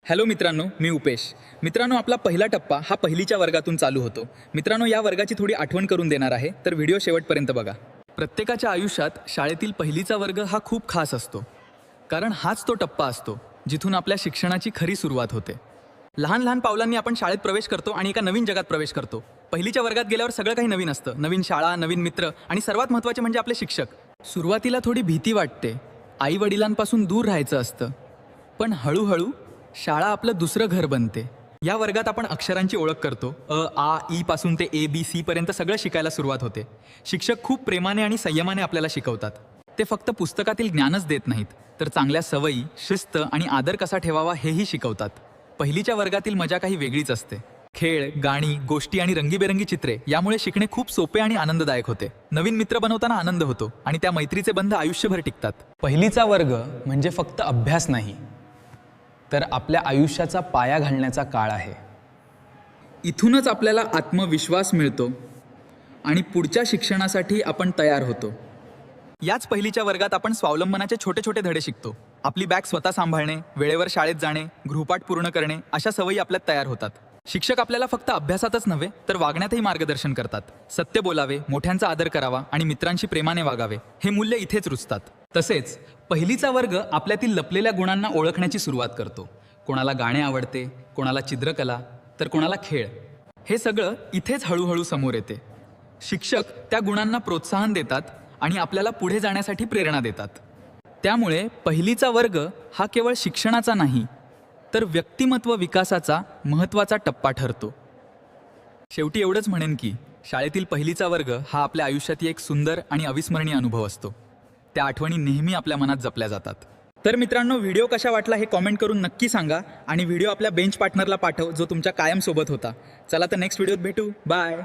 Hello मित्रांनो, मी उपेश. मित्रांनो, आपला पहिला टप्पा हा पहिलीच्या वर्गातून चालू होतो. मित्रांनो, या वर्गाची थोडी आठवण करून देणार आहे, तर व्हिडिओ शेवटपर्यंत बघा. प्रत्येकाच्या आयुष्यात शाळेतील पहिलीचा वर्ग हा खूप खास असतो, कारण हाच तो टप्पा असतो जिथून आपल्या शिक्षणाची खरी सुरुवात होते. लहान लहान पावलांनी आपण शाळेत प्रवेश करतो आणि एका नवीन जगात प्रवेश करतो. पहिलीच्या वर्गात गेल्यावर सगळं काही नवीन असतं. नवीन शाळा, नवीन मित्र आणि सर्वात महत्त्वाचे म्हणजे आपले शिक्षक. सुरुवातीला थोडी भीती वाटते, आई वडिलांपासून दूर राहायचं असतं, पण हळूहळू शाळा आपलं दुसरं घर बनते. या वर्गात आपण अक्षरांची ओळख करतो. अ, आ, ई पासून ते ABC पर्यंत सगळं शिकायला सुरुवात होते. शिक्षक खूप प्रेमाने आणि संयमाने आपल्याला शिकवतात. ते फक्त पुस्तकातील ज्ञानच देत नाहीत, तर चांगल्या सवयी, शिस्त आणि आदर कसा ठेवावा हेही शिकवतात. पहिलीच्या वर्गातील मजा काही वेगळीच असते. खेळ, गाणी, गोष्टी आणि रंगीबेरंगी चित्रे यामुळे शिकणे खूप सोपे आणि आनंददायक होते. नवीन मित्र बनवताना आनंद होतो आणि त्या मैत्रीचे बंध आयुष्यभर टिकतात. पहिलीचा वर्ग म्हणजे फक्त अभ्यास नाही, तर आपल्या आयुष्याचा पाया घालण्याचा काळ आहे. इथूनच आपल्याला आत्मविश्वास मिळतो आणि पुढच्या शिक्षणासाठी आपण तयार होतो. याच पहिलीच्या वर्गात आपण स्वावलंबनाचे छोटे छोटे धडे शिकतो. आपली बॅग स्वतः सांभाळणे, वेळेवर शाळेत जाणे, गृहपाठ पूर्ण करणे अशा सवयी आपल्यात तयार होतात. शिक्षक आपल्याला फक्त अभ्यासातच नव्हे तर वागण्यातही मार्गदर्शन करतात. सत्य बोलावे, मोठ्यांचा आदर करावा आणि मित्रांशी प्रेमाने वागावे हे मूल्य इथेच रुजतात. तसेच पहिलीचा वर्ग आपल्यातील लपलेल्या गुणांना ओळखण्याची सुरुवात करतो. कोणाला गाणे आवडते, कोणाला चित्रकला, तर कोणाला खेळ. हे सगळं इथेच हळूहळू समोर येते. शिक्षक त्या गुणांना प्रोत्साहन देतात आणि आपल्याला पुढे जाण्यासाठी प्रेरणा देतात. त्यामुळे पहिलीचा वर्ग हा केवळ शिक्षणाचा नाही, तर व्यक्तिमत्व विकासाचा महत्त्वाचा टप्पा ठरतो. शेवटी एवढंच म्हणेन की शाळेतील पहिलीचा वर्ग हा आपल्या आयुष्यातील एक सुंदर आणि अविस्मरणीय अनुभव असतो. त्या आठवणी नेहमी आपल्या मनात जपल्या जातात. तर मित्रांनो, व्हिडिओ कशा वाटला हे कॉमेंट करून नक्की सांगा आणि व्हिडिओ आपल्या बेंच पार्टनरला पाठव जो तुमच्या कायम सोबत होता. चला तर नेक्स्ट व्हिडिओत भेटू. बाय.